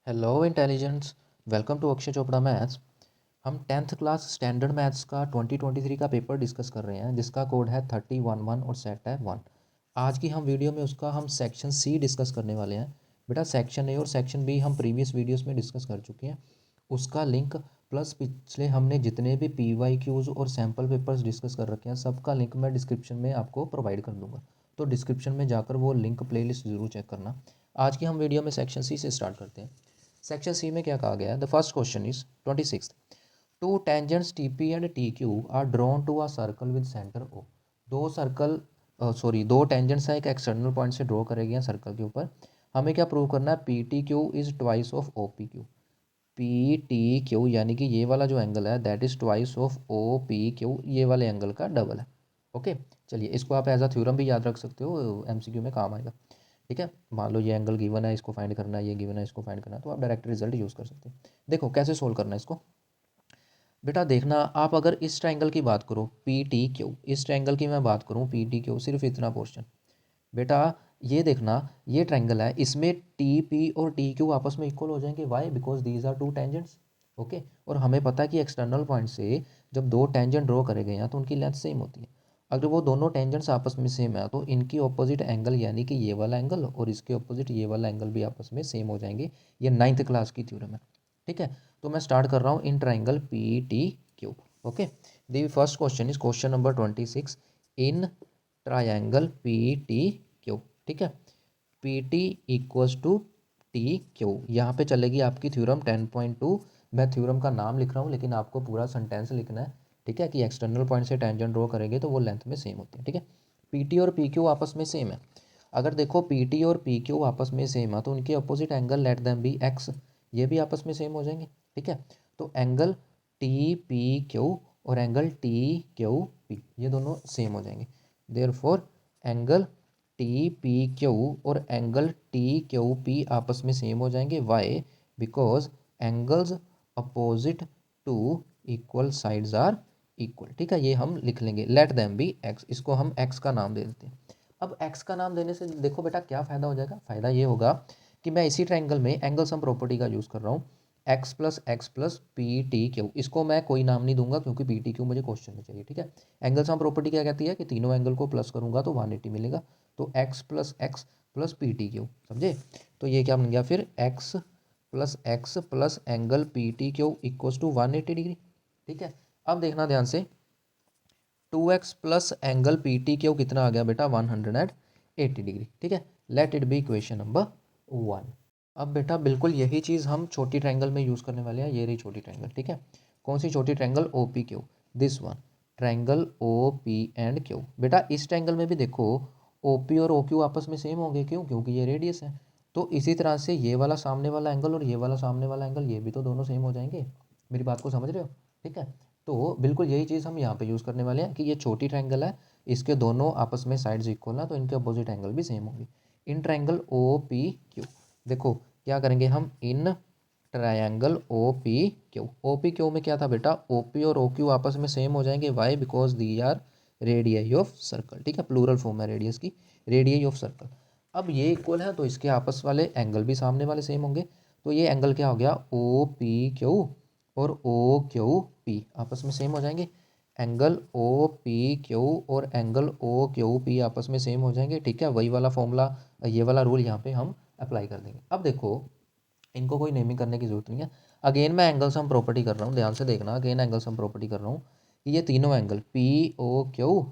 Hello intelligence. Welcome to Akshay Chopra maths. हम 10th class standard maths का 2023 का पेपर डिस्कस कर रहे हैं जिसका कोड है 3011 और सेट है 1। आज की हम वीडियो में उसका हम सेक्शन सी डिस्कस करने वाले हैं। बेटा सेक्शन ए और सेक्शन बी हम प्रीवियस वीडियोस में डिस्कस कर चुके हैं। उसका लिंक प्लस पिछले हमने जितने भी PYQs और सैम्पल पेपर्स डिस्कस कर रखे हैं सबका लिंक मैं डिस्क्रिप्शन में आपको प्रोवाइड कर दूंगा। तो डिस्क्रिप्शन में जाकर वो लिंक प्लेलिस्ट ज़रूर चेक करना। आज की हम वीडियो में सेक्शन सी से स्टार्ट करते हैं। सेक्शन सी में क्या कहा गया है? The first question is 26। Two tangents TP and TQ are drawn to a circle with centre O। दो टेंजेंट्स हैं, एक एक्सटर्नल पॉइंट से ड्रॉ करे गए हैं सर्कल के ऊपर। हमें क्या प्रूव करना है? PTQ is twice of OPQ। PTQ यानी कि ये वाला जो एंगल है that is twice of OPQ, ये वाले एंगल का डबल है। ओके, चलिए इसको आप एज अ थ्योरम भी याद रख सकते हो, MCQ में काम आएगा। ठीक है, मान लो ये एंगल गिवन है, इसको फाइंड करना है, ये गिवन है, इसको फाइंड करना है, तो आप डायरेक्ट रिजल्ट यूज़ कर सकते हैं। देखो कैसे सोल्व करना है इसको। बेटा देखना, आप अगर इस ट्रायंगल की बात करो PTQ, इस ट्रायंगल की मैं बात करूँ PTQ, सिर्फ इतना पोर्शन। बेटा ये देखना, ये ट्रायंगल है, इसमें TP और TQ आपस में इक्वल हो जाएंगे। Why? Because these are two tangents. Okay, और हमें पता है कि एक्सटर्नल पॉइंट से जब दो टेंजेंट ड्रॉ करे गए हैं तो उनकी लेंथ सेम होती है। अगर वो दोनों टेंजेंट्स आपस में सेम है तो इनकी ऑपोजिट एंगल यानी कि ये वाला एंगल और इसके ऑपोजिट ये वाला एंगल भी आपस में सेम हो जाएंगे। ये 9th क्लास की थ्योरम है। ठीक है, तो मैं स्टार्ट कर रहा हूँ in triangle PTQ। Okay, the first question is question number 26 in triangle PTQ। ठीक है, PT इक्वल्स टू TQ, यहाँ पे चलेगी आपकी थ्योरम 10.2। मैं थ्योरम का नाम लिख रहा हूँ लेकिन आपको पूरा सेंटेंस लिखना है। ठीक है, कि एक्सटर्नल पॉइंट से टेंजेंट ड्रॉ करेंगे तो वो लेंथ में सेम होती है। ठीक है, PT और PQ आपस में सेम है। अगर देखो PT और PQ आपस में सेम है तो उनके opposite angle let them be x, ये भी आपस में सेम हो जाएंगे। ठीक है, तो एंगल TPQ और एंगल TQP ये दोनों सेम हो जाएंगे। देयरफॉर एंगल TPQ और एंगल TQP आपस में सेम हो जाएंगे। Why? Because angles opposite to equal sides are equal. ठीक है, ये हम लिख लेंगे लेट देम बी एक्स, इसको हम एक्स का नाम दे देते हैं। अब एक्स का नाम देने से देखो बेटा क्या फ़ायदा हो जाएगा। फ़ायदा ये होगा कि मैं इसी ट्रायंगल में एंगल सम प्रॉपर्टी का यूज़ कर रहा हूँ, x प्लस PTQ। इसको मैं कोई नाम नहीं दूंगा क्योंकि PTQ मुझे क्वेश्चन में चाहिए। ठीक है, एंगल सम प्रॉपर्टी क्या कहती है कि तीनों एंगल को प्लस करूंगा तो 180 मिलेगा। तो x प्लस PTQ, समझे? तो ये क्या बन गया फिर x plus angle PTQ equals to 180 degree. ठीक है, अब देखना ध्यान से, 2x प्लस एंगल PTQ कितना आ गया बेटा? 180 डिग्री। ठीक है, let it be equation number 1। अब बेटा बिल्कुल यही चीज़ हम छोटी ट्रायंगल में यूज़ करने वाले हैं। ये रही छोटी ट्रायंगल। ठीक है, कौन सी छोटी triangle? OPQ, this one, triangle OP&Q। बेटा इस ट्रायंगल में भी देखो OP और OQ आपस में सेम होंगे। क्यों? क्योंकि ये रेडियस है। तो इसी तरह से ये वाला सामने वाला एंगल और ये वाला सामने वाला एंगल ये भी तो दोनों सेम हो जाएंगे। मेरी बात को समझ रहे हो? ठीक है, तो बिल्कुल यही चीज़ हम यहाँ पे यूज़ करने वाले हैं कि ये छोटी ट्रायंगल है, इसके दोनों आपस में साइड्स इक्वल हैं तो इनके अपोजिट एंगल भी सेम होंगे। इन ट्रायंगल OPQ देखो क्या करेंगे हम, इन ट्रायंगल OPQ में क्या था बेटा? OP और OQ आपस में सेम हो जाएंगे। Why? Because the are radii of circle. ठीक है, प्लूरल फॉर्म है रेडियस की, रेडियाई ऑफ सर्कल। अब ये इक्वल है तो इसके आपस वाले एंगल भी सामने वाले सेम होंगे। तो ये एंगल क्या हो गया? OPQ और OQP आपस में सेम हो जाएंगे। एंगल OPQ और एंगल OQP आपस में सेम हो जाएंगे। ठीक है, वही वाला फॉर्मूला, ये वाला रूल यहाँ पे हम अप्लाई कर देंगे। अब देखो इनको कोई नेमिंग करने की जरूरत नहीं है। अगेन मैं एंगल सम प्रॉपर्टी कर रहा हूँ, ध्यान से देखना। अगेन एंगल सम प्रॉपर्टी कर रहा हूँ कि ये तीनों angle POQ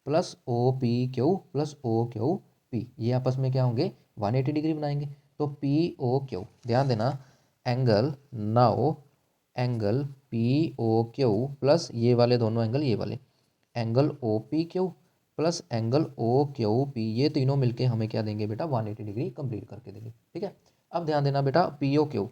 plus OPQ plus OQP ये आपस में क्या होंगे? 180 डिग्री बनाएंगे। तो POQ, ध्यान देना, angle now angle POQ plus ये वाले दोनों एंगल, ये वाले angle OPQ plus angle OQP, ये तीनों मिलके हमें क्या देंगे बेटा? 180 डिग्री कंप्लीट करके देंगे। ठीक है, अब ध्यान देना बेटा, POQ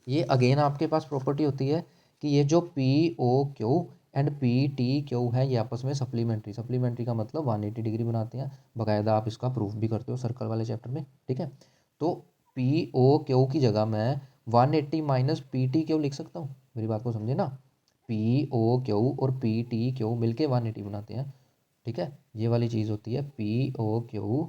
ये अगेन आपके पास प्रॉपर्टी होती है कि ये जो POQ एंड PTQ है ये आपस में सप्लीमेंट्री का मतलब 180 डिग्री बनाते हैं। बाकायदा आप इसका प्रूफ भी करते हो सर्कल वाले चैप्टर में। ठीक है, तो POQ की जगह मैं 180 माइनस PTQ लिख सकता हूँ। मेरी बात को समझे ना, POQ और PTQ मिलके 180 बनाते हैं। ठीक है, ये वाली चीज़ होती है POQ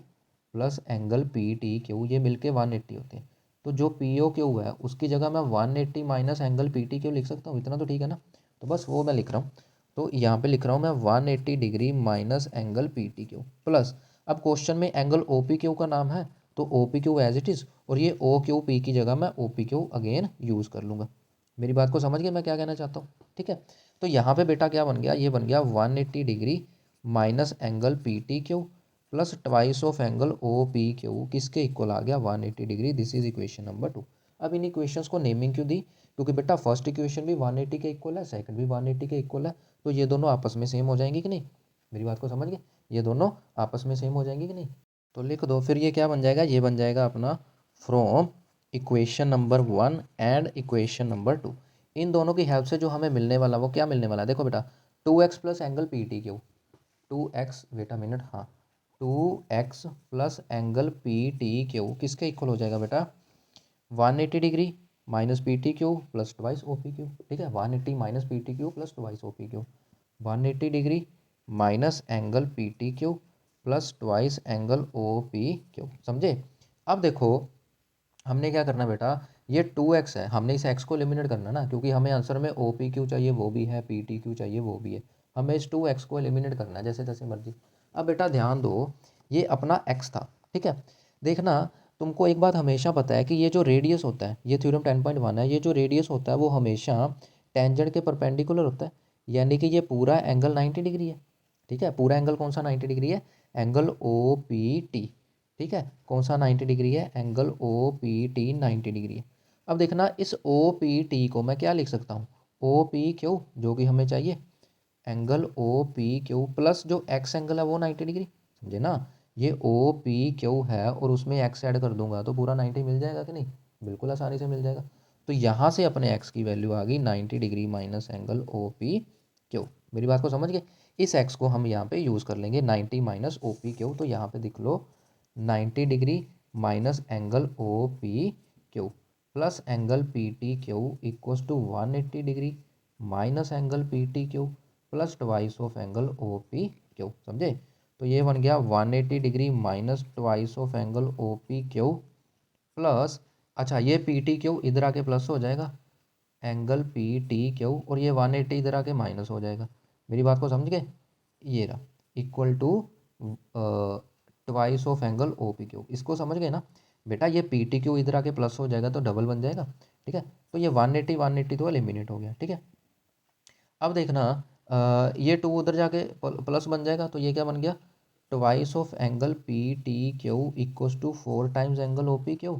प्लस एंगल PTQ, ये मिलके 180 होते हैं। तो जो पी ओ क्यू है उसकी जगह मैं 180 minus angle P T Q लिख सकता हूँ, इतना तो ठीक है ना। तो बस वो मैं लिख रहा हूँ, तो यहाँ पे लिख रहा हूँ मैं 180 degree minus angle P T Q plus, अब क्वेश्चन में एंगल ओ पी क्यू का नाम है तो O P Q as it is, और ये ओ क्यू पी की जगह मैं O P Q again use कर लूँगा। मेरी बात को समझ गए मैं क्या कहना चाहता हूँ, ठीक है। तो यहाँ पे बेटा क्या बन गया, ये बन गया 180 degree minus angle P T Q plus twice of angle O P Q किसके इक्वल आ गया 180 degree. This is equation number 2। अब इन इक्वेशंस को नेमिंग क्यों दी, क्योंकि बेटा फर्स्ट इक्वेशन भी 180 के इक्वल है, सेकंड भी 180 के इक्वल है, तो ये दोनों आपस में सेम हो जाएंगे कि नहीं। मेरी बात को समझ गए, ये दोनों आपस में सेम हो जाएंगे कि नहीं। तो लिख दो फिर, ये क्या बन जाएगा, ये बन जाएगा अपना from equation number 1 and equation number 2, इन दोनों की हेल्प से जो हमें मिलने वाला वो क्या मिलने वाला है, देखो बेटा 2x plus angle P T q, 2x wait a minute, हाँ 2x plus angle P T Q किसके इक्वल हो जाएगा बेटा 180 degree minus p T Q plus twice o P q, ठीक है 180 minus p T Q plus twice o P q, 180 degree minus angle P T Q plus twice angle O P Q, समझे। अब देखो हमने क्या करना बेटा, ये 2x है, हमने इस x को एलिमिनेट करना ना, क्योंकि हमें आंसर में ओ पी क्यू चाहिए वो भी है, पी टी क्यू चाहिए वो भी है, हमें इस 2x को एलिमिनेट करना है जैसे तैसे मर्जी। अब बेटा ध्यान दो, ये अपना x था, ठीक है। देखना, तुमको एक बात हमेशा पता है कि ये जो रेडियस होता है, ये थ्योरम 10.1 है, ये जो रेडियस होता है वो हमेशा टेंजेंट के परपेंडिकुलर होता है, यानी कि ये पूरा एंगल 90 डिग्री है, ठीक है। पूरा एंगल कौन सा 90 डिग्री है, एंगल ओ पी टी, ठीक है। कौन सा 90 डिग्री है, एंगल ओ पी टी 90 डिग्री है। अब देखना इस ओ पी टी को मैं क्या लिख सकता हूँ, ओ पी क्यू जो कि हमें चाहिए, angle O P Q plus जो एक्स एंगल है वो 90 डिग्री, समझे ना। ये ओ पी क्यू है और उसमें एक्स ऐड कर दूंगा तो पूरा 90 मिल जाएगा कि नहीं, बिल्कुल आसानी से मिल जाएगा। तो यहाँ से अपने एक्स की वैल्यू आ गई 90 degree minus angle O P Q. मेरी बात को समझ गए, इस एक्स को हम यहाँ पे यूज़ कर लेंगे 90 माइनस ओ पी क्यू, तो यहाँ पे लिख लो 90 degree minus angle O P Q plus angle P T Q equals to 180 degree minus angle P T Q plus twice of angle O P Q, समझे। तो ये बन गया 180 degree minus twice of angle O P Q plus, अच्छा ये P T Q इधर आके plus हो जाएगा एंगल पी टी क्यू, और ये 180 इधर आके माइनस हो जाएगा। मेरी बात को समझ गए, ये रहा equal to twice of angle O P Q, इसको समझ गए ना बेटा। ये पी टी क्यू इधर आके प्लस हो जाएगा तो डबल बन जाएगा, ठीक है। तो ये 180 तो एलिमिनेट हो गया, ठीक है। अब देखना ये टू उधर जाके प्लस बन जाएगा, तो ये क्या बन गया twice of angle P T Q equals to 4 times angle O P Q,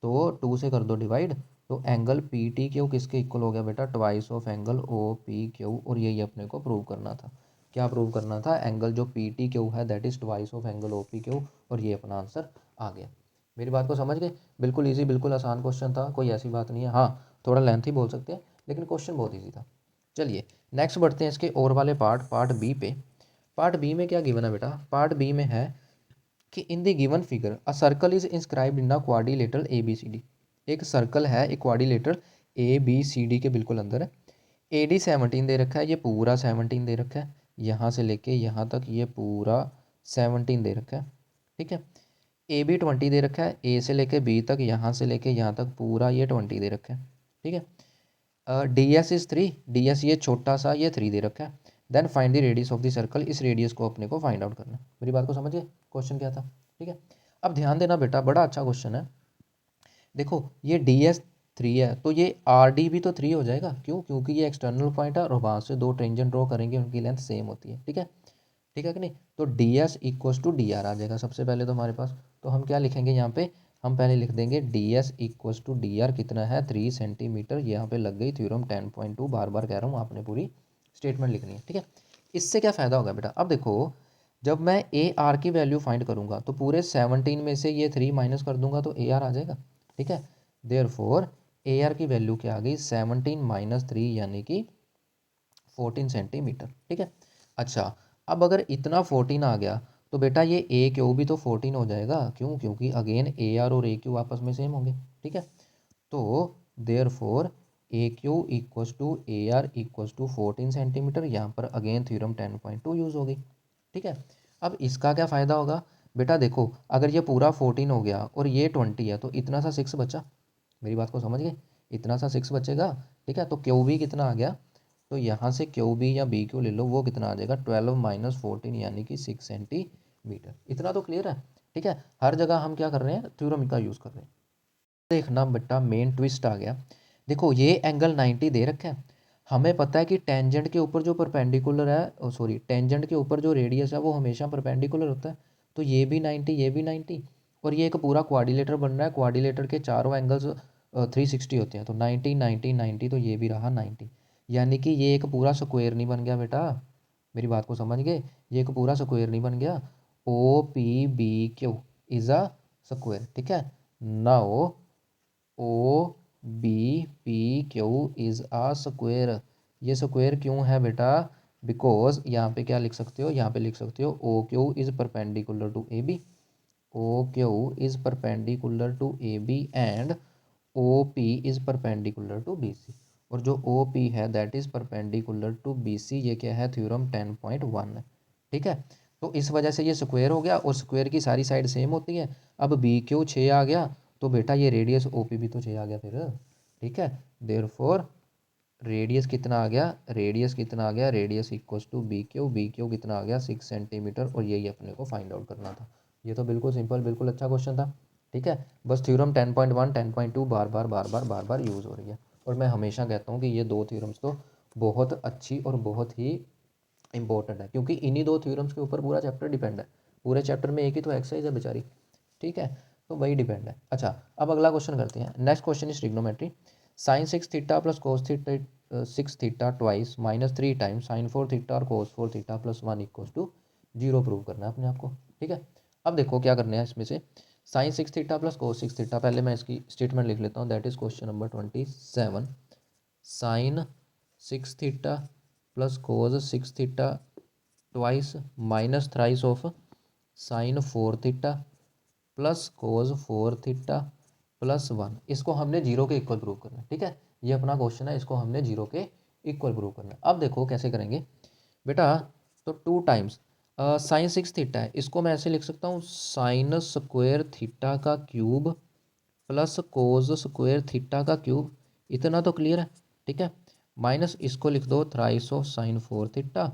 तो 2 से कर दो डिवाइड, तो एंगल पी टी क्यू किसके इक्वल हो गया बेटा twice of angle O P Q, और यही अपने को प्रूव करना था। क्या प्रूव करना था, एंगल जो पी टी क्यू है that is twice of angle O P Q, और ये अपना आंसर आ गया। मेरी बात को समझ गए, बिल्कुल ईजी बिल्कुल आसान क्वेश्चन था, कोई ऐसी बात नहीं है, हाँ थोड़ा लेंथी बोल सकते हैं लेकिन क्वेश्चन बहुत ईजी था। चलिए नेक्स्ट बढ़ते हैं इसके और वाले पार्ट बी पे। पार्ट बी में क्या गिवन है बेटा, पार्ट बी में है कि in the given figure a circle is inscribed in a quadrilateral A B C D, एक सर्कल है एक quadrilateral A B C D के बिल्कुल अंदर है। ए डी 17 दे रखा है, ये पूरा 17 दे रखा है, यहाँ से लेके यहाँ तक ये पूरा 17 दे रखा है, ठीक है। ए बी 20 दे रखा है, ए से लेके बी तक, यहाँ से लेके यहाँ तक पूरा ये 20 दे रखा है, ठीक है। D S is 3, D S ये छोटा सा ये 3 दे रखा है। Then find the radius of the circle, इस रेडियस को अपने को फाइंड आउट करना। मेरी बात को समझ गए, क्वेश्चन क्या था, ठीक है। अब ध्यान देना बेटा, बड़ा अच्छा क्वेश्चन है। देखो ये डी एस 3 है तो ये आर डी भी तो 3 हो जाएगा, क्यों, क्योंकि ये एक्सटर्नल पॉइंट है और वहाँ से दो टेंजेंट ड्रॉ करेंगे उनकी लेंथ सेम होती है, ठीक है। ठीक है कि नहीं, तो d S equals to D r आ जाएगा सबसे पहले तो हमारे पास। तो हम क्या लिखेंगे यहाँ पे, हम पहले लिख देंगे D S equals to D R कितना है 3 सेंटीमीटर, यहाँ पे लग गई थ्योरम 10.2, बार बार कह रहा हूँ आपने पूरी स्टेटमेंट लिखनी है, ठीक है। इससे क्या फ़ायदा होगा बेटा, अब देखो जब मैं ए आर की वैल्यू फाइंड करूँगा तो पूरे 17 में से ये 3 माइनस कर दूंगा तो ए आर आ जाएगा, ठीक है। देयरफॉर ए आर की वैल्यू क्या आ गई 17 माइनस 3 यानी कि 14 सेंटीमीटर, ठीक है। अच्छा अब अगर इतना 14 आ गया तो बेटा ये ए क्यू भी तो 14 हो जाएगा, क्यों, क्योंकि अगेन ए आर और ए क्यू आपस में सेम होंगे, ठीक है। तो therefore A Q equals to A R equals to 14 centimetre, यहाँ पर अगेन थ्योरम 10.2 यूज़ हो गई, ठीक है। अब इसका क्या फ़ायदा होगा बेटा, देखो अगर ये पूरा 14 हो गया और ये 20 है तो इतना सा 6 बचा, मेरी बात को समझ गए, इतना सा 6 बचेगा, ठीक है। तो क्यू बी कितना आ गया, तो यहाँ से क्यू बी या बी क्यू ले लो, वो कितना आ जाएगा 12 माइनस 14 यानी कि 6 सेंटीमीटर। इतना तो क्लियर है, ठीक है। हर जगह हम क्या कर रहे हैं, थ्योरम का यूज़ कर रहे हैं। देखना बेटा मेन ट्विस्ट आ गया, देखो ये एंगल 90 दे रखा है, हमें पता है कि टेंजेंट के ऊपर जो परपेंडिकुलर है, सॉरी टेंजेंट के ऊपर जो रेडियस है वो हमेशा परपेंडिकुलर होता है, तो ये भी 90, ये भी 90, और ये एक पूरा क्वाड्रिलेटर बन रहा है, क्वाड्रिलेटर के चारों एंगल्स 360 होते हैं, तो 90 90 90, तो ये भी रहा 90, यानी कि ये एक पूरा स्क्वायर नहीं बन गया बेटा, मेरी बात को समझ गए, ये एक पूरा स्क्वायर नहीं बन गया। O P B Q is a square, ठीक है। Now O B P Q is a square, ये स्क्वायर क्यों है बेटा, बिकॉज यहाँ पे क्या लिख सकते हो, यहाँ पे लिख सकते हो O Q is perpendicular to A B, O Q is perpendicular to A B and O P is perpendicular to B C, और जो ओ पी है that is perpendicular to B C, ये क्या है, थ्योरम 10.1 है, ठीक है। तो इस वजह से ये स्क्वायर हो गया, और स्क्वायर की सारी साइड सेम होती है। अब बी क्यू 6 आ गया, तो बेटा ये रेडियस ओ पी भी तो 6 आ गया फिर, ठीक है। देयरफॉर रेडियस कितना आ गया, रेडियस कितना आ गया, radius equals to B Q कितना आ गया 6 सेंटीमीटर, और यही अपने को फाइंड आउट करना था। ये तो बिल्कुल सिंपल, बिल्कुल अच्छा क्वेश्चन था, ठीक है। बस थ्योरम 10.1 10.2 बार बार बार बार बार बार यूज़ हो रही है, और मैं हमेशा कहता हूँ कि ये दो थ्योरम्स तो बहुत अच्छी और बहुत ही इंपॉर्टेंट है, क्योंकि इन्हीं दो थ्योरम्स के ऊपर पूरा चैप्टर डिपेंड है, पूरे चैप्टर में एक ही तो एक्सरसाइज है बेचारी, ठीक है, तो वही डिपेंड है। अच्छा, अब अगला क्वेश्चन करते हैं। Next question is trigonometry, sine 6 theta plus cos theta 6 theta twice minus 3 times sine 4 theta और cos 4 theta plus 1 equals to 0 prove करना है अपने आप को, ठीक है। अब देखो क्या करना है इसमें से, sine 6 theta plus cos 6 theta, पहले मैं इसकी स्टेटमेंट लिख लेता हूँ, that is question number 27, sine 6 theta plus cos 6 theta twice minus thrice of sine 4 theta plus cos 4 theta plus 1, इसको हमने जीरो के इक्वल प्रूव करना है, ठीक है। ये अपना क्वेश्चन है, इसको हमने जीरो के इक्वल प्रूव करना है। अब देखो कैसे करेंगे बेटा, तो 2 टाइम्स साइन 6 थीटा है, इसको मैं ऐसे लिख सकता हूँ साइन स्क्वायर थीटा का cube plus cos square theta का क्यूब, इतना तो क्लियर है, ठीक है। माइनस इसको लिख दो थ्राइस ऑफ साइन 4 थीटा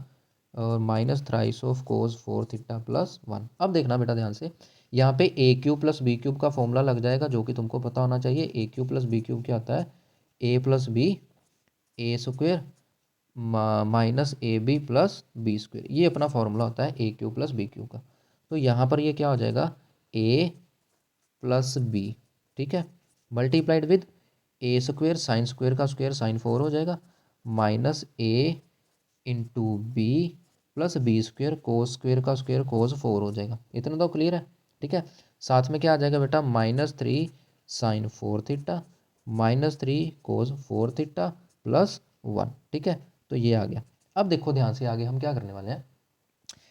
और minus thrice of cos 4 theta plus 1। अब देखना बेटा ध्यान से, यहाँ पे a cube plus b cube का फॉर्मूला लग जाएगा, जो कि तुमको पता होना चाहिए। A cube plus b cube क्या होता है, ए plus b a square minus a b plus b square, ये अपना फॉर्मूला होता है a cube plus b cube का। तो यहाँ पर ये क्या हो जाएगा, ए प्लस बी, ठीक है, multiplied with a square sine square का स्क्वायर साइन 4 हो जाएगा, minus a into b plus b square cos square का स्क्वायर कोस 4 हो जाएगा, इतना तो क्लियर है, ठीक है। साथ में क्या आ जाएगा बेटा, minus 3 sine 4 theta minus 3 cos 4 theta plus 1, ठीक है। तो ये आ गया। अब देखो ध्यान से, आगे हम क्या करने वाले हैं,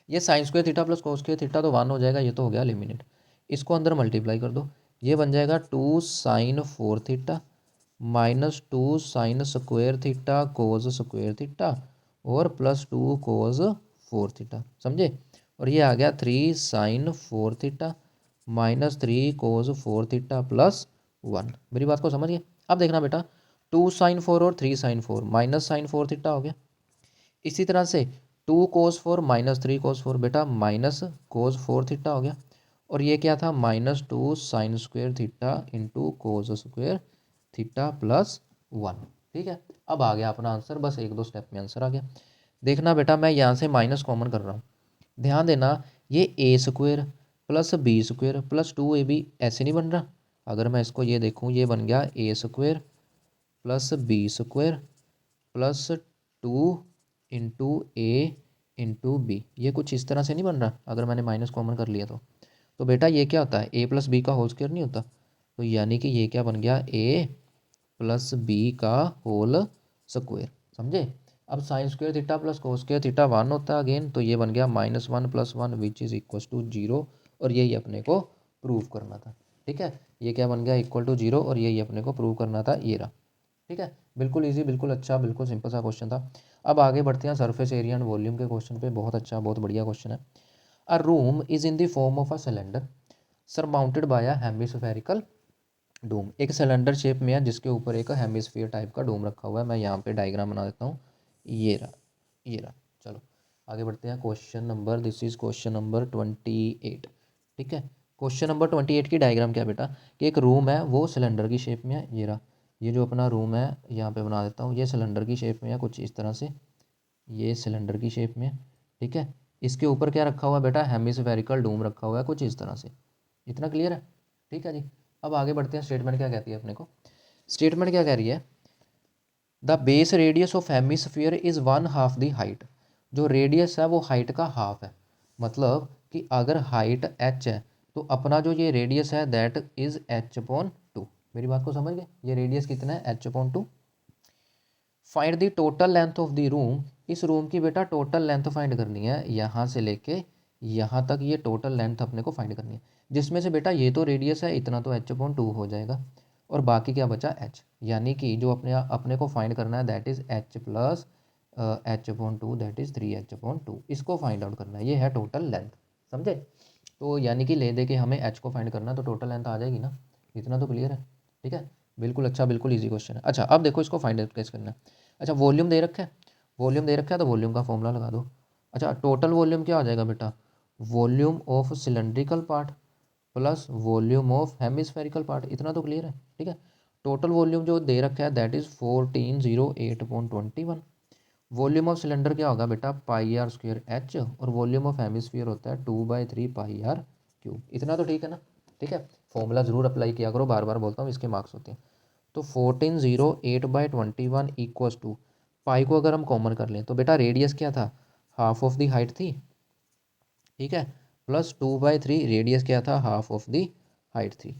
ये sign square theta plus cos square theta तो 1 हो जाएगा, ये तो हो गया लिमिनेट, इसको अंदर मल्टीप्लाई कर दो, ये बन जाएगा 2 sine 4 theta minus 2 sine square theta cos square theta और प्लस 2 कोस 4 थीटा, समझे। और ये आ गया 3 sine 4 theta minus 3 cos 4 theta plus 1, मेरी बात को समझिए। अब देखना बेटा, 2 साइन 4 और 3 साइन 4 माइनस साइन 4 थीटा हो गया, इसी तरह से 2 कोस 4 माइनस 3 कोस 4 बेटा माइनस कोस 4 थीटा हो गया, और ये क्या था, minus 2 sine square theta into cos square theta plus 1, ठीक है। अब आ गया अपना आंसर, बस एक दो स्टेप में आंसर आ गया। देखना बेटा, मैं यहाँ से माइनस कॉमन कर रहा हूँ, ध्यान देना, ये a square plus b square plus 2ab ऐसे नहीं बन रहा, अगर मैं इसको ये देखूँ, ये बन गया a square plus b square plus 2 into a into b, ये कुछ इस तरह से नहीं बन रहा, अगर मैंने माइनस कॉमन कर लिया तो बेटा ये क्या होता है, ए प्लस बी का होल स्क्वायर नहीं होता, तो यानी कि ये क्या बन गया, ए प्लस बी का होल स्क्वायर, समझे। अब sine square theta plus cos square theta 1 होता है अगेन, तो ये बन गया minus 1 plus 1 which is equal to 0, और यही अपने को प्रूव करना था, ठीक है। ये क्या बन गया, इक्वल टू 0, और यही अपने को प्रूव करना था, ये रहा, ठीक है। बिल्कुल इजी, बिल्कुल अच्छा, बिल्कुल सिंपल सा क्वेश्चन था। अब आगे बढ़ते हैं सरफेस एरिया एंड वॉल्यूम के क्वेश्चन पे, बहुत अच्छा, बहुत बढ़िया क्वेश्चन है। A room is in the form of a cylinder surmounted by a hemispherical dome एक सिलेंडर शेप में है जिसके ऊपर एक हेमिस्फीयर टाइप का डोम रखा हुआ है। मैं यहाँ पे डायग्राम बना देता हूँ, ये रहा, ये रहा। चलो आगे बढ़ते हैं। Question number, this is question number 28। ठीक है, क्वेश्चन नंबर 28 की डायग्राम क्या है बेटा, कि एक रूम है वो सिलेंडर की शेप में है, ये रहा, ये जो अपना रूम है यहाँ पे बना देता हूँ, ये सिलेंडर की शेप में है कुछ इस तरह से, ये सिलेंडर की शेप में है। ठीक है, इसके ऊपर क्या रखा हुआ है बेटा, हेमिस्फेरिकल डोम रखा हुआ है कुछ इस तरह से। इतना क्लियर है? ठीक है जी। अब आगे बढ़ते हैं, स्टेटमेंट क्या कहती है अपने को। स्टेटमेंट क्या कह रही है, the base radius of hemisphere is one half the height. जो रेडियस है वो हाइट का हाफ है, मतलब कि अगर हाइट h है तो अपना जो ये रेडियस है दैट इज़ h/2। मेरी बात को समझ गए, ये रेडियस कितना है, h/2। Find the total length of the room. इस रूम की बेटा टोटल लेंथ फाइंड करनी है, यहाँ से लेके यहाँ तक ये टोटल लेंथ अपने को फाइंड करनी है, जिसमें से बेटा ये तो रेडियस है, इतना तो h/2 हो जाएगा, और बाकी क्या बचा h, यानी कि जो अपने अपने को फाइंड करना है that is h plus h/2 that is 3h/2। इसको फाइंड आउट करना है, ये है टोटल लेंथ। समझे? तो यानी कि ले दे के हमें h को फाइंड करना है तो टोटल लेंथ आ जाएगी ना, इतना तो क्लियर है। ठीक है, बिल्कुल, अच्छा, बिल्कुल इजी क्वेश्चन है। अच्छा अब देखो इसको फाइंड आउट कैसे करना है। अच्छा वॉल्यूम दे रखा है, वॉल्यूम दे रखा है तो वॉल्यूम का फॉर्मूला लगा दो। अच्छा टोटल वॉल्यूम क्या हो जाएगा बेटा, volume of cylindrical part plus volume of hemispherical part, इतना तो क्लियर है। ठीक है, टोटल वॉल्यूम जो दे रखा है that is 1408.21। Volume of cylinder क्या होगा बेटा, πr² h, और वॉल्यूम ऑफ हेमिस्फीयर होता है 2/3 πr³। इतना तो ठीक है ना। ठीक है, फॉर्मूला ज़रूर अप्लाई किया करो, बार बार बोलता हूँ, इसके मार्क्स होते हैं। तो 1408/21 इक्वल्स टू, पाई को अगर हम कॉमन कर लें तो बेटा रेडियस क्या था, हाफ ऑफ द हाइट थी। ठीक है, प्लस 2/3 रेडियस क्या था, हाफ ऑफ द हाइट थी।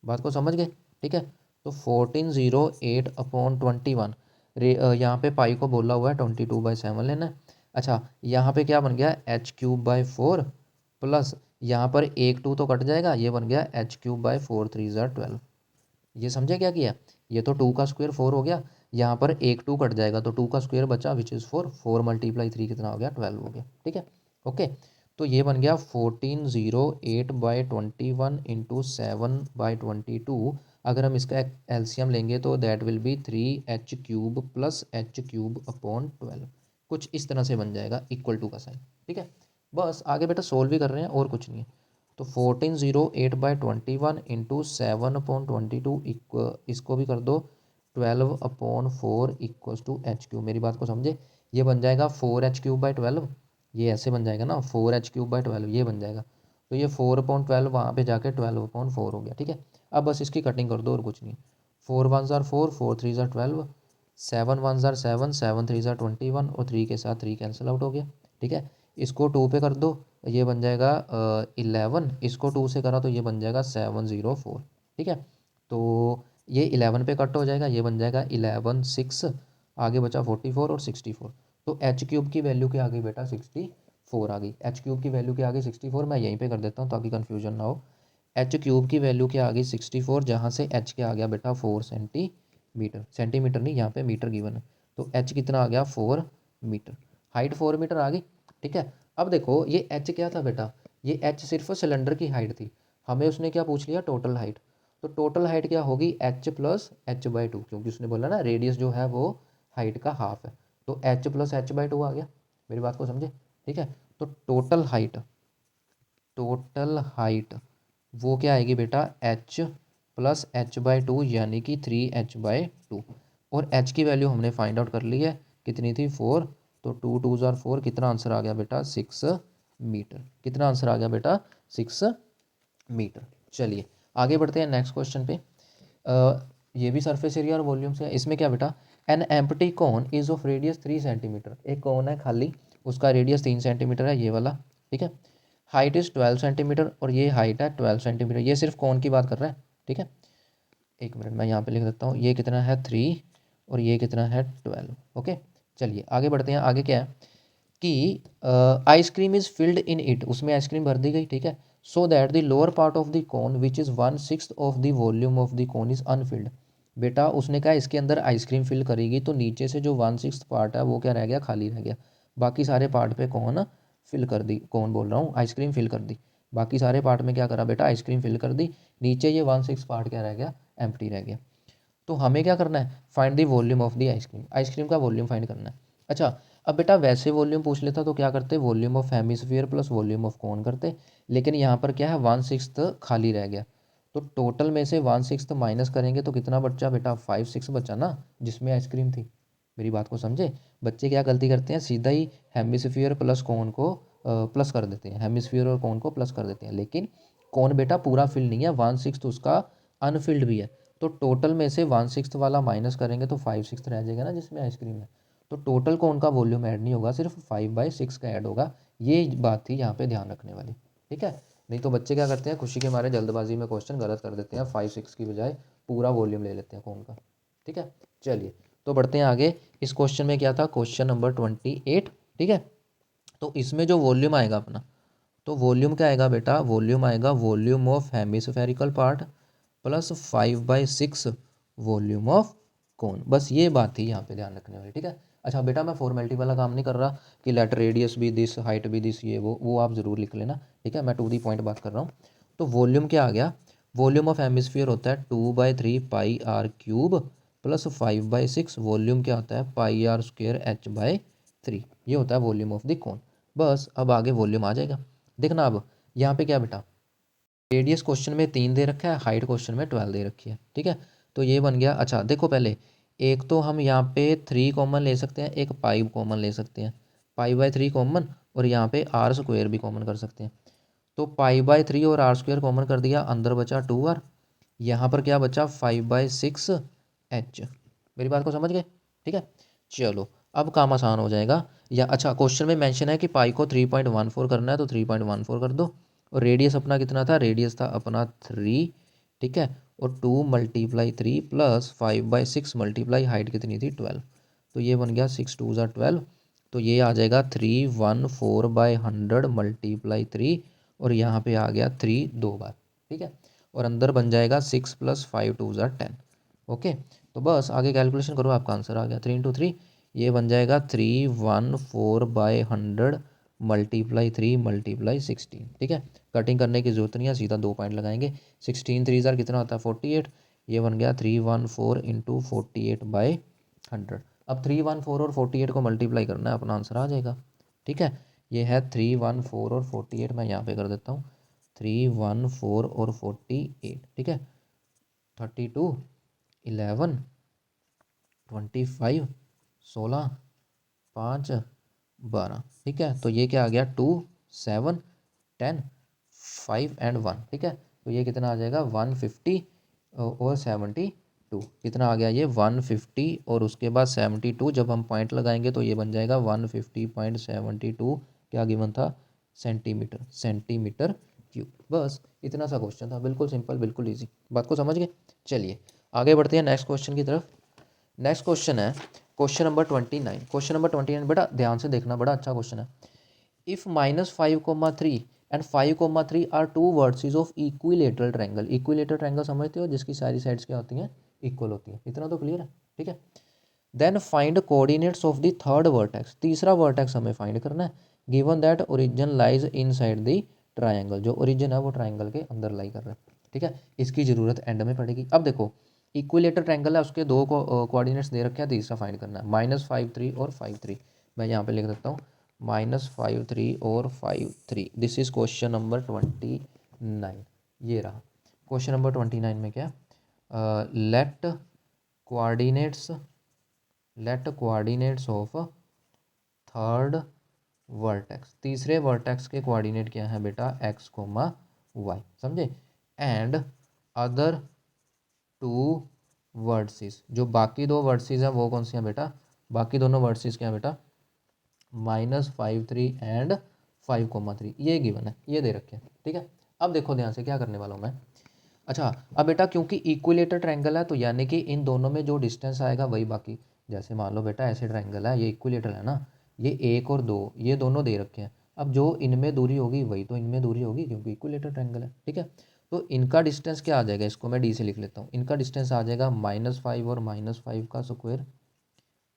बात को समझ गए? ठीक है, तो 1408/21 यहाँ पे पाई को बोला हुआ है 22/7 लेना है। अच्छा यहाँ पे क्या बन गया, h³/4 प्लस यहाँ पर एक 2 तो कट जाएगा, ये बन गया h³/4 3 ज़ा 12। ये समझे क्या किया, ये तो 2 का स्क्वायर 4 हो गया, यहाँ पर एक 2 कट जाएगा तो 2 का स्क्वायर बचा विच इज़ 4, 4 × 3 कितना हो गया, 12 हो गया। ठीक है, ओके, तो ये बन गया 1408/21 इंटू 7/22। अगर हम इसका एलसीएम लेंगे तो that will be 3h³ plus h³/12, कुछ इस तरह से बन जाएगा, इक्वल टू का साइन। ठीक है, बस आगे बेटा सोल्व भी कर रहे हैं और कुछ नहीं है। तो 1408/21 इंटू 7/22 इसको भी कर दो 12/4 इक्वल्स टू h³। मेरी बात को समझे, ये बन जाएगा 4h³/12, ये ऐसे बन जाएगा ना, 4h³/12 ये बन जाएगा, तो ये 4/12 वहाँ पे जाके 12/4 हो गया। ठीक है, अब बस इसकी कटिंग कर दो और कुछ नहीं। 4 1 ज़ा 4, 4 3 ज़ा 12, 7 1 ज़ा 7, 7 3 ज़ा 21, और 3 के साथ 3 कैंसिल आउट हो गया। ठीक है, इसको 2 पे कर दो, ये बन जाएगा 11, इसको 2 से करा तो ये बन जाएगा 704। ठीक है, तो ये 11 पे कट हो जाएगा, ये बन जाएगा 11 6, आगे बचा 44 और 64। तो h³ की वैल्यू के आगे बेटा 64 आ गई, h³ की वैल्यू के आगे 64, मैं यहीं पे कर देता हूँ ताकि कन्फ्यूजन ना हो। h³ की वैल्यू के आगे 64, जहाँ से h के आ गया बेटा 4 सेंटीमीटर, सेंटीमीटर नहीं, यहाँ पे मीटर गिवन है, तो h कितना आ गया 4 मीटर, हाइट 4 मीटर आ गई। ठीक है, अब देखो ये h क्या था बेटा, ये h सिर्फ सिलेंडर की हाइट थी, हमें उसने क्या पूछ लिया, टोटल हाइट। तो टोटल हाइट क्या होगी, h प्लस h/2, क्योंकि उसने बोला ना रेडियस जो है वो हाइट का हाफ है, तो h प्लस h/2 आ गया। मेरी बात को समझे? ठीक है, तो टोटल हाइट, टोटल हाइट वो क्या आएगी बेटा, h प्लस h/2 यानी कि 3h/2, और h की वैल्यू हमने फाइंड आउट कर ली है, कितनी थी 4, तो 2 2 ज़ा 4, कितना आंसर आ गया बेटा 6 मीटर। कितना आंसर आ गया बेटा 6 मीटर। चलिए आगे बढ़ते हैं नेक्स्ट क्वेश्चन पे। ये भी सरफेस एरिया और वॉल्यूम से है, इसमें क्या बेटा, an empty cone is of radius 3 centimetre. एक कॉन है खाली, उसका रेडियस 3 सेंटीमीटर है, ये वाला। ठीक है, हाइट इज़ 12 सेंटीमीटर, और ये हाइट है 12 सेंटीमीटर, ये सिर्फ कॉन की बात कर रहा है। ठीक है, एक मिनट मैं यहाँ पे लिख देता हूँ, ये कितना है 3 और ये कितना है 12। ओके, चलिए आगे बढ़ते हैं। आगे क्या है कि ice cream is filled in it, उसमें आइसक्रीम भर दी गई। ठीक है, so that the lower part of the cone which is 1/6 of the volume of the cone is Anfield. बेटा उसने कहा इसके अंदर आइसक्रीम फिल करेगी तो नीचे से जो 1/6 पार्ट है वो क्या रह गया, खाली रह गया, बाकी सारे पार्ट पे कौन फिल कर दी, कौन बोल रहा हूँ, आइसक्रीम फिल कर दी, बाकी सारे पार्ट में क्या करा बेटा, आइसक्रीम फिल कर दी, नीचे ये 1/6 पार्ट क्या रह गया, एम्प्टी रह गया। तो हमें क्या करना है, find the volume of the ice cream, ice cream का वॉल्यूम फाइंड करना है। अच्छा अब बेटा वैसे वॉल्यूम पूछ लेता तो क्या करते, volume of hemisphere plus volume of cone करते, लेकिन यहाँ पर क्या है 1/6 खाली रह गया। तो टोटल में से 1/6 माइनस करेंगे तो कितना बचा बेटा, 5/6 बचा ना, जिसमें आइसक्रीम थी। मेरी बात को समझे, बच्चे क्या गलती करते हैं, सीधा ही हेमिस्फीयर प्लस कोन को प्लस कर देते हैं, हेमिस्फीयर और कोन को प्लस कर देते हैं, लेकिन कोन बेटा पूरा फिल नहीं है, 1/6 उसका अनफिल्ड भी है। तो टोटल में से 1/6 वाला माइनस करेंगे तो 5/6 रह जाएगा ना जिसमें आइसक्रीम है। तो टोटल कोन का वॉल्यूम ऐड नहीं होगा, सिर्फ 5/6 का ऐड होगा। ये बात थी यहाँ पे ध्यान रखने वाली, ठीक है। नहीं तो बच्चे क्या करते हैं, खुशी के मारे जल्दबाजी में क्वेश्चन गलत कर देते हैं, 5/6 की बजाय पूरा वॉल्यूम ले लेते हैं कोन का, ठीक है। चलिए तो बढ़ते हैं आगे। इस क्वेश्चन में क्या था, क्वेश्चन नंबर 28, ठीक है। तो इसमें जो वॉल्यूम आएगा अपना, तो वॉल्यूम क्या आएगा बेटा, वॉल्यूम आएगा volume of hemispherical part plus 5/6 volume of cone. बस ये बात थी यहाँ पे ध्यान रखने वाली, ठीक है। अच्छा बेटा मैं फॉर्मेलिटी वाला काम नहीं कर रहा कि लेट रेडियस भी दिस, हाइट भी दिस, ये वो आप ज़रूर लिख लेना, ठीक है। मैं टू दी पॉइंट बात कर रहा हूँ। तो वॉल्यूम क्या आ गया, वॉल्यूम ऑफ हेमिस्फीयर होता है 2/3 पाई आर क्यूब प्लस 5/6, वॉल्यूम क्या होता है पाई आर स्क्वेयर h/3, ये होता है वॉल्यूम ऑफ द कोन। बस अब आगे वॉल्यूम आ जाएगा। देखना अब यहाँ पे क्या बेटा, रेडियस क्वेश्चन में 3 दे रखा है, हाइट क्वेश्चन में 12 दे रखी है, ठीक है। तो ये बन गया। अच्छा देखो पहले एक तो हम यहाँ पे 3 कॉमन ले सकते हैं, एक पाई कॉमन ले सकते हैं, पाई/3 कॉमन, और यहाँ पे आर स्क्वायर भी कॉमन कर सकते हैं। तो पाई/3 और आर स्क्वायर कॉमन कर दिया, अंदर बचा 2r, यहाँ पर क्या बचा 5/6 h। मेरी बात को समझ गए, ठीक है। चलो अब काम आसान हो जाएगा। या अच्छा क्वेश्चन में मेंशन है कि पाई को 3.14 करना है, तो 3.14 कर दो। और रेडियस अपना कितना था, रेडियस था अपना 3, ठीक है। और 2 × 3 प्लस 5/6 मल्टीप्लाई हाइट कितनी थी 12, तो ये बन गया 6×2 = 12। तो ये आ जाएगा 314/100 मल्टीप्लाई 3, और यहाँ पे आ गया 3 2 बार, ठीक है। और अंदर बन जाएगा 6 + 5 = 10। ओके तो बस आगे कैलकुलेशन करो, आपका आंसर आ गया 3 × 3, ये बन जाएगा 314/100 मल्टीप्लाई 3 मल्टीप्लाई 16, ठीक है। कटिंग करने की जरूरत नहीं है, सीधा 2 पॉइंट लगाएंगे। 16 3 कितना होता है 48, ये बन गया 314 × 48/100। अब 314 और 48 को मल्टीप्लाई करना है, अपना आंसर आ जाएगा, ठीक है। ये है 314 और 48, मैं यहाँ पे कर देता हूँ 314 और 48, ठीक है। 32 11 25 16 5 12, ठीक है। तो ये क्या आ गया 2 7 10 5 एंड 1, ठीक है। तो ये कितना आ जाएगा 150 और 72, कितना आ गया ये 150 और उसके बाद 72, जब हम पॉइंट लगाएंगे तो ये बन जाएगा 150.72, क्या गिवन था सेंटीमीटर, सेंटीमीटर क्यूब। बस इतना सा क्वेश्चन था, बिल्कुल सिंपल, बिल्कुल ईजी, बात को समझ गए। चलिए आगे बढ़ते हैं नेक्स्ट क्वेश्चन की तरफ। नेक्स्ट क्वेश्चन है क्वेश्चन नंबर 29। क्वेश्चन नंबर 29 बेटा ध्यान से देखना, बड़ा अच्छा क्वेश्चन है। If -5,3 and 5,3 are two vertices of equilateral triangle, equilateral triangle समझते हो जिसकी सारी साइड्स क्या होती हैं, इक्वल होती हैं, इतना तो क्लियर है, ठीक है। Then find coordinates of the third vertex, तीसरा वर्टेक्स हमें फाइंड करना है, given that origin lies inside the triangle, जो ओरिजिन है वो ट्रायंगल के अंदर लाई कर रहा है, ठीक है। इसकी ज़रूरत एंड में पड़ेगी। अब देखो इक्विलेटर ट्रायंगल है, उसके दो कोऑर्डिनेट्स दे रखे हैं, तीसरा फाइंड करना है, -5 3 और 5 3। मैं यहाँ पे लिख देता हूँ -5 3 और 5 3। This is question number 29। ये रहा क्वेश्चन नंबर 29 में क्या, let coordinates of third vertex, तीसरे वर्टेक्स के कोऑर्डिनेट क्या है बेटा x, y, समझे। एंड अदर 2 वर्टिसेस, जो बाकी 2 वर्टिसेस हैं वो कौन सी हैं बेटा, बाकी दोनों वर्टिसेस क्या है बेटा -5 3 एंड 5,3, ये गिवन है, ये दे रखे हैं, ठीक है। अब देखो ध्यान से क्या करने वाला हूँ मैं। अच्छा अब बेटा क्योंकि इक्विलेटर ट्रायंगल है तो यानी कि इन दोनों में जो डिस्टेंस आएगा वही बाकी, जैसे मान लो बेटा ऐसे ट्रायंगल है, ये इक्विलेटर है ना, ये 1 और 2 ये दोनों दे रखे हैं, अब जो इनमें दूरी होगी वही तो इनमें दूरी होगी क्योंकि इक्विलेटर ट्रायंगल है, ठीक है। तो इनका डिस्टेंस क्या आ जाएगा, इसको मैं डी से लिख लेता हूँ, इनका डिस्टेंस आ जाएगा -5 और -5 का स्क्वायर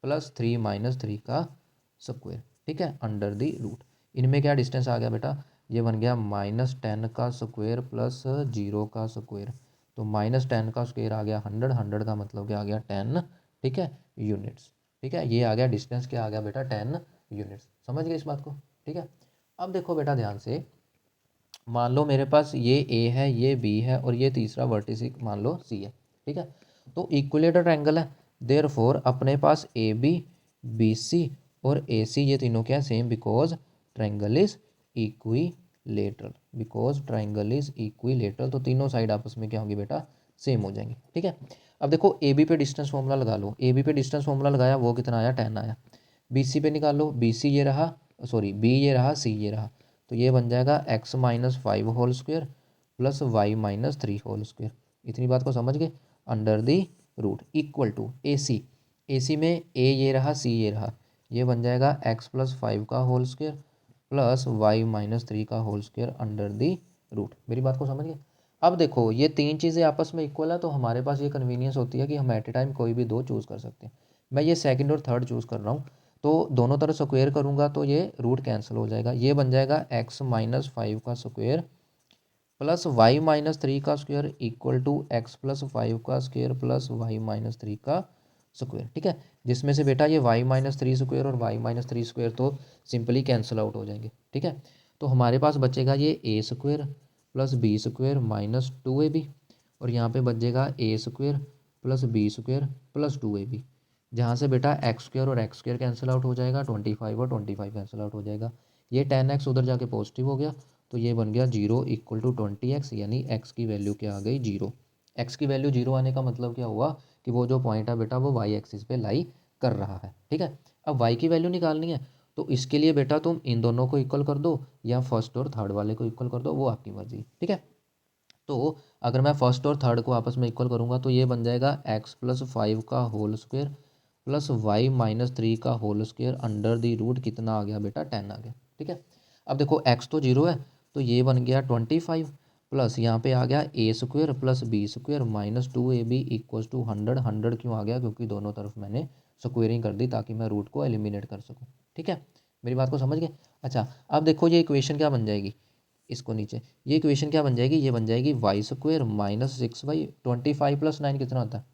प्लस 3 - 3 का स्क्वायर, ठीक है, अंडर द रूट। इनमें क्या डिस्टेंस आ गया बेटा, ये बन गया -10 का स्क्वायर प्लस 0 का स्क्वायर, तो -10 का स्क्वायर आ गया 100, 100 का मतलब क्या आ गया 10, ठीक है, यूनिट्स। ठीक है, ये आ गया डिस्टेंस, क्या आ गया बेटा 10 यूनिट्स। समझ गए इस बात को? ठीक है, अब देखो बेटा ध्यान से, मान लो मेरे पास ये ए है, ये बी है, और ये तीसरा वर्टिस मान लो सी है। ठीक है, तो इक्विलेटरल ट्रायंगल है, देयरफॉर अपने पास ए बी, बी सी और ए सी ये तीनों क्या है, same, because triangle is equilateral, because triangle is equilateral. तो तीनों साइड आपस में क्या होंगी बेटा, सेम हो जाएंगी। ठीक है, अब देखो ए बी पे डिस्टेंस फॉर्मूला लगा लो, ए बी पे डिस्टेंस फॉर्मूला लगाया, वो कितना आया 10 आया। बी सी पे निकालो, बी सी ये रहा, सॉरी बी ये रहा, सी ये रहा, तो ये बन जाएगा x-5 whole square plus y-3 whole square. इतनी बात को समझ गए? Under the root equal to a c, a c में ए ये रहा, सी ये रहा, ये बन जाएगा x+5 का होल स्क्वेयर प्लस y-3 का whole square under the root. मेरी बात को समझ गए? अब देखो ये तीन चीज़ें आपस में इक्वल है, तो हमारे पास ये कन्वीनियंस होती है कि हम एट ए टाइम कोई भी दो चूज़ कर सकते हैं। मैं ये सेकंड और थर्ड चूज़ कर रहा हूँ, तो दोनों तरफ स्क्वायर करूँगा तो ये रूट कैंसिल हो जाएगा, ये बन जाएगा x-5 का स्क्वायर प्लस y-3 का स्क्वायर इक्वल टू x+5 का स्क्वायर प्लस y-3 का स्क्वायर। ठीक है, जिसमें से बेटा ये y-3 स्क्वायर और y-3 स्क्वायर तो सिंपली कैंसिल आउट हो जाएंगे। ठीक है, तो हमारे पास बचेगा ये a square plus b square minus 2ab, और यहाँ पे बचेगा a square plus b square plus 2ab, जहाँ से बेटा एक्स स्क्वायर और एक्स स्क्वायर कैंसिल आउट हो जाएगा, 25 और 25 कैंसिल आउट हो जाएगा, ये 10x उधर जाके पॉजिटिव हो गया, तो ये बन गया 0 इक्वल टू 20x, यानी x की वैल्यू क्या आ गई 0। x की वैल्यू 0 आने का मतलब क्या हुआ कि वो जो पॉइंट है बेटा वो y एक्सिस पे लाई कर रहा है। ठीक है, अब y की वैल्यू निकालनी है, तो इसके लिए बेटा तुम इन दोनों को इक्वल कर दो या फर्स्ट और थर्ड वाले को इक्वल कर दो, वो आपकी मर्जी। ठीक है, तो अगर मैं फर्स्ट और थर्ड को आपस में इक्वल करूँगा तो ये बन जाएगा x+5 का होल स्क्वायर प्लस y-3 का whole square under the root कितना आ गया बेटा 10 आ गया। ठीक है, अब देखो x तो 0 है, तो ये बन गया 25 प्लस यहाँ पे आ गया a square plus b square minus 2ab equals to 100। 100 क्यों आ गया? क्योंकि दोनों तरफ मैंने स्क्वेयरिंग कर दी ताकि मैं रूट को एलिमिनेट कर सकूँ। ठीक है, मेरी बात को समझ गए? अच्छा, अब देखो ये इक्वेशन क्या बन जाएगी, इसको नीचे ये इक्वेशन क्या बन जाएगी, ये बन जाएगी Y square minus 6y, 25 plus 9 कितना होता है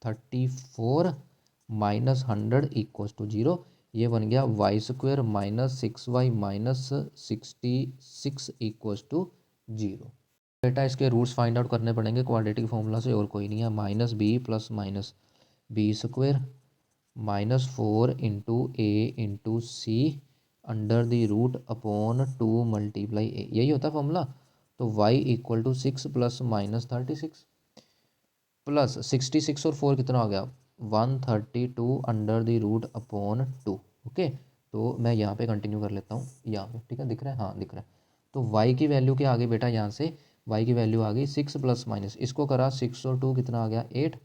34 माइनस 100 इक्वल्स टू 0, ये बन गया Y square minus 6y minus 66 equals to 0। बेटा इसके रूट्स फाइंड आउट करने पड़ेंगे क्वाड्रेटिक फॉर्मूला से, और कोई नहीं है, minus B plus minus B square -4 × a × c under the root upon 2 × a, यही होता है फॉर्मूला। तो y equal to 6 plus minus 36 plus 66 और 4 कितना हो गया 132 under the root upon 2। Okay, तो मैं यहाँ पे कंटिन्यू कर लेता हूँ, यहाँ पे ठीक है, दिख रहा है, हाँ दिख रहा है। तो y की वैल्यू क्या आ गई बेटा, यहाँ से y की वैल्यू आ गई 6 प्लस माइनस, इसको करा 6 और 2 कितना आ गया 8,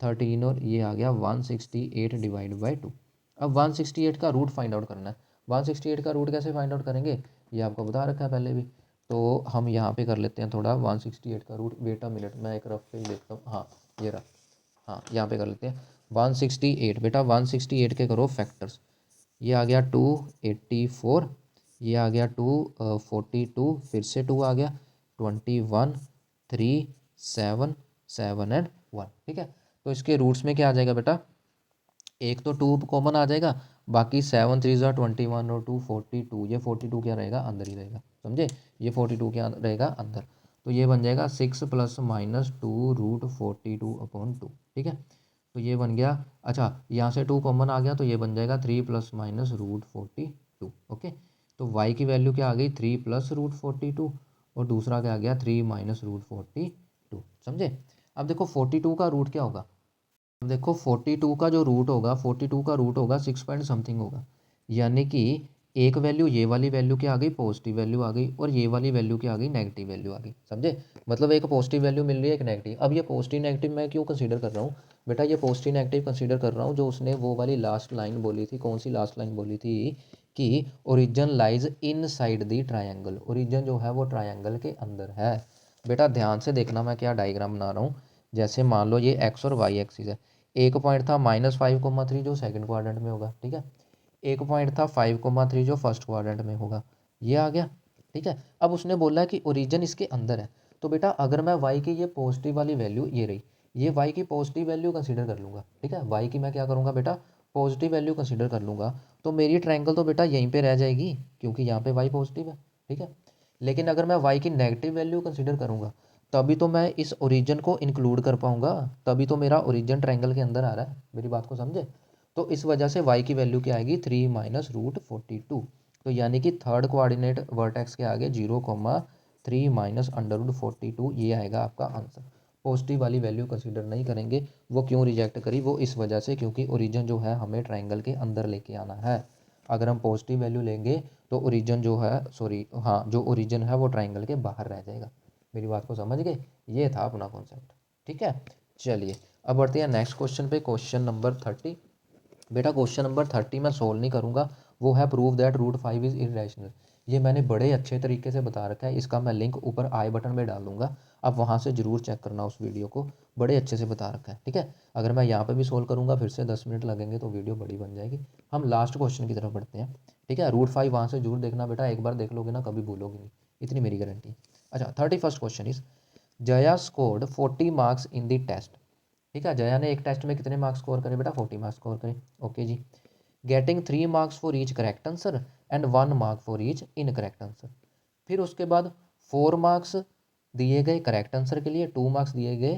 13 और ये आ गया 168 डिवाइड बाई 2। अब 168 का रूट फाइंड आउट करना है। 168 का रूट कैसे फाइंड आउट करेंगे, ये आपको बता रखा है पहले भी, तो हम यहाँ पे कर लेते हैं थोड़ा 168 का रूट। वेट अ मिनट, मैं एक रफ पे देखता हूँ, हाँ ये रहा, हाँ यहाँ पे कर लेते हैं 168। बेटा 168 के करो फैक्टर्स, ये आ गया 284, ये आ गया 242, फिर से 2 आ गया 21, 3, 7, 7 एंड 1। ठीक है, तो इसके रूट्स में क्या आ जाएगा बेटा, एक तो 2 कॉमन आ जाएगा, बाकी 7 3 21 और 2 42, ये 42 क्या रहेगा अंदर ही रहेगा, समझे, ये 42 क्या रहेगा अंदर, तो ये बन जाएगा 6 प्लस माइनस 2 रूट 42 अपॉन 2। ठीक है, तो ये बन गया, अच्छा यहाँ से 2 कॉमन आ गया तो ये बन जाएगा 3 प्लस माइनस रूट 42। ओके, तो y की वैल्यू क्या आ गई 3 प्लस रूट 42, और दूसरा क्या आ गया 3 माइनस रूट 42। समझे? अब देखो 42 का रूट क्या होगा, अब देखो 42 का जो रूट होगा, 42 का रूट होगा 6 पॉइंट समथिंग होगा, यानी कि एक वैल्यू, ये वाली वैल्यू क्या आ गई पॉजिटिव वैल्यू आ गई, और ये वाली वैल्यू क्या आ गई नेगेटिव वैल्यू आ गई। समझे? मतलब एक पॉजिटिव वैल्यू मिल रही है, एक नेगेटिव। अब ये पॉजिटिव नेगेटिव मैं क्यों कंसीडर कर रहा हूँ बेटा, ये पॉजिटिव नेगेटिव कंसीडर कर रहा हूँ जो उसने वो वाली लास्ट लाइन बोली थी, कौन सी लास्ट लाइन बोली थी कि origin lies in side the triangle, origin जो है वो ट्राइंगल के अंदर है। बेटा ध्यान से देखना मैं क्या डायग्राम बना रहा हूँ, जैसे मान लो ये एक्स और वाई एक्सिस है, एक पॉइंट था -5,3 जो सेकंड क्वाड्रेंट में होगा, ठीक है, एक पॉइंट था 5,3 जो फर्स्ट क्वाड्रेंट में होगा, ये आ गया। ठीक है, अब उसने बोला है कि ओरिजिन इसके अंदर है, तो बेटा अगर मैं y की ये पॉजिटिव वाली वैल्यू ये रही, ये y की पॉजिटिव वैल्यू कंसीडर कर लूँगा, ठीक है, y की मैं क्या करूँगा बेटा पॉजिटिव वैल्यू कंसीडर कर लूँगा, तो मेरी ट्रायंगल तो बेटा यहीं पे रह जाएगी क्योंकि यहाँ पे y पॉजिटिव है, ठीक है। लेकिन अगर मैं y की नेगेटिव वैल्यू कंसीडर करूँगा तभी तो मैं इस ओरिजिन को इंक्लूड कर पाऊँगा, तभी तो मेरा ओरिजिन ट्रायंगल के अंदर आ रहा है, मेरी बात को समझे। तो इस वजह से y की वैल्यू क्या आएगी 3 माइनस रूट 42, तो यानी कि थर्ड कोऑर्डिनेट वर्टेक्स के आगे 0,3 माइनस अंडर रूट 42, ये आएगा आपका आंसर। पॉजिटिव वाली वैल्यू कंसीडर नहीं करेंगे, वो क्यों रिजेक्ट करी, वो इस वजह से क्योंकि ओरिजिन जो है हमें ट्रायंगल के अंदर लेके आना है। अगर हम पॉजिटिव वैल्यू लेंगे तो ओरिजिन जो है जो ओरिजिन है वो ट्रायंगल के बाहर रह जाएगा। मेरी बात को समझ गए, ये था अपना कॉन्सेप्ट, ठीक है। चलिए अब बढ़ते हैं नेक्स्ट क्वेश्चन पे, क्वेश्चन नंबर 30। बेटा क्वेश्चन नंबर 30 मैं सोल्व नहीं करूँगा, वो है prove that root 5 is irrational. ये मैंने बड़े अच्छे तरीके से बता रखा है, इसका मैं लिंक ऊपर आई बटन में डाल दूंगा, आप वहाँ से ज़रूर चेक करना उस वीडियो को, बड़े अच्छे से बता रखा है, ठीक है। अगर मैं यहाँ पे भी सोल्व करूँगा फिर से 10 मिनट लगेंगे तो वीडियो बड़ी बन जाएगी। हम लास्ट क्वेश्चन की तरफ बढ़ते हैं, ठीक है। रूट 5 वहाँ से जरूर देखना बेटा, एक बार देख लोगे ना कभी भूलोगे नहीं, इतनी मेरी गारंटी। अच्छा 31st question is Jaya scored 40 marks in the test, ठीक है। जया ने एक टेस्ट में कितने मार्क्स स्कोर करे बेटा 40 मार्क्स स्कोर करे, okay ji. Getting 3 marks for each correct answer and 1 mark for each incorrect answer. फिर उसके बाद 4 मार्क्स दिए गए करेक्ट आंसर के लिए, 2 मार्क्स दिए गए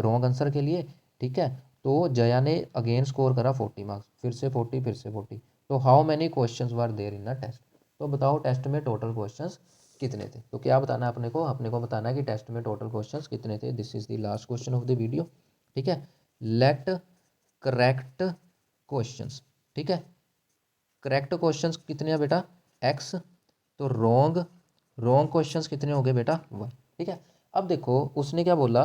रॉन्ग आंसर के लिए, ठीक है। तो जया ने अगेन स्कोर करा 40 मार्क्स, फिर से 40 फिर से 40। तो how many questions were there in a test, तो बताओ टेस्ट में टोटल क्वेश्चंस कितने थे। तो क्या बताना है अपने को बताना है कि टेस्ट में टोटल क्वेश्चंस कितने थे। This is the last question of the video, ठीक है। लेट करेक्ट क्वेश्चंस, ठीक है। करेक्ट क्वेश्चंस कितने हैं बेटा एक्स, तो रॉन्ग क्वेश्चंस कितने हो गए बेटा वन, ठीक है। अब देखो उसने क्या बोला,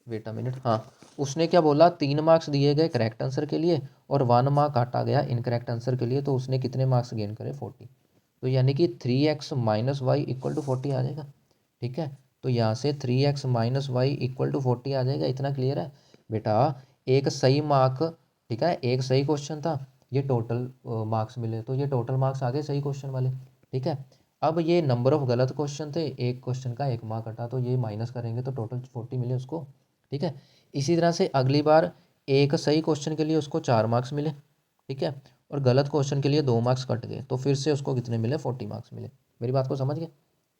वेट अ मिनट, हाँ उसने क्या बोला 3 मार्क्स दिए गए करेक्ट आंसर के लिए और 1 मार्क काटा गया इनकरेक्ट आंसर के लिए, तो उसने कितने मार्क्स गेन करे 40। तो यानी कि 3x माइनस वाई इक्वल टू 40 आ जाएगा, ठीक है। तो यहाँ से 3x माइनस वाई इक्वल टू 40 आ जाएगा, इतना क्लियर है बेटा। एक सही मार्क, ठीक है, एक सही क्वेश्चन था, ये टोटल मार्क्स मिले, तो ये टोटल मार्क्स आ गए सही क्वेश्चन वाले, ठीक है। अब ये नंबर ऑफ गलत क्वेश्चन थे, एक क्वेश्चन का 1 मार्क कटा, तो ये माइनस करेंगे तो टोटल 40 मिले उसको, ठीक है। इसी तरह से अगली बार एक सही क्वेश्चन के लिए उसको 4 मार्क्स मिले, ठीक है, और गलत क्वेश्चन के लिए 2 मार्क्स कट गए, तो फिर से उसको कितने मिले 40 मार्क्स मिले। मेरी बात को समझ गए,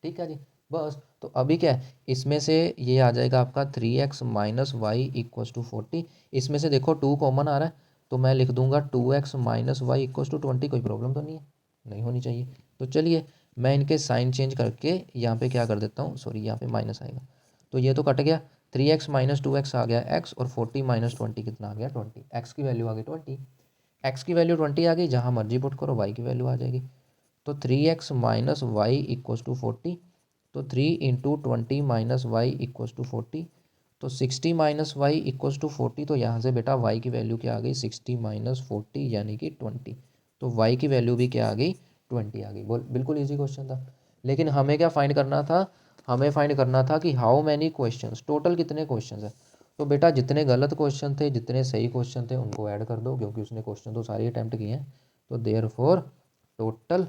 ठीक है जी। बस तो अभी क्या है, इसमें से ये आ जाएगा आपका 3x माइनस वाई इक्वस टू 40, इसमें से देखो 2 कॉमन आ रहा है, तो मैं लिख दूंगा 2x minus Y equals to 20, कोई प्रॉब्लम तो नहीं है, नहीं होनी चाहिए। तो चलिए मैं इनके साइन चेंज करके यहाँ पे क्या कर देता हूँ, सॉरी यहाँ पे माइनस आएगा, तो ये तो कट गया, 3x माइनस 2x आ गया x, और 40 माइनस 20 कितना आ गया 20, x की वैल्यू आ गई 20, x की वैल्यू 20 आ गई, जहाँ मर्जी पुट करो y की वैल्यू आ जाएगी। तो 3x माइनस वाई इक्वस टू 40, तो 3 into 20 minus Y equals to 40, तो 60 माइनस वाई इक्वस टू 40, तो यहाँ से बेटा y की वैल्यू क्या आ गई 60 माइनस 40 यानी कि 20, तो y की वैल्यू भी क्या आ गई 20 आ गई। बोल बिल्कुल ईजी क्वेश्चन था, लेकिन हमें क्या फाइंड करना था, हमें फाइंड करना था कि हाउ मैनी क्वेश्चंस, टोटल कितने क्वेश्चंस हैं। तो बेटा जितने गलत क्वेश्चन थे जितने सही क्वेश्चन थे उनको ऐड कर दो, क्योंकि उसने क्वेश्चन तो सारे अटैम्प्ट किए हैं, तो therefore total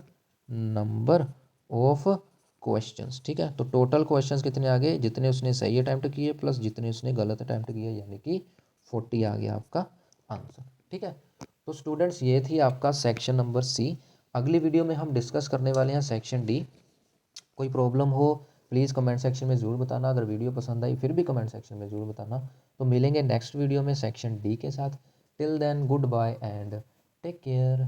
number of questions, ठीक है। तो टोटल क्वेश्चंस कितने आ गए, जितने उसने सही अटैम्प्ट किए प्लस जितने उसने गलत अटैम्प्ट किए, यानी कि 40 आ गया आपका आंसर, ठीक है। तो स्टूडेंट्स ये थी आपका सेक्शन नंबर सी। अगली वीडियो में हम डिस्कस करने वाले हैं सेक्शन डी। कोई प्रॉब्लम हो प्लीज़ कमेंट सेक्शन में ज़रूर बताना, अगर वीडियो पसंद आई फिर भी कमेंट सेक्शन में ज़रूर बताना। तो मिलेंगे नेक्स्ट वीडियो में सेक्शन डी के साथ। Till then goodbye and take care.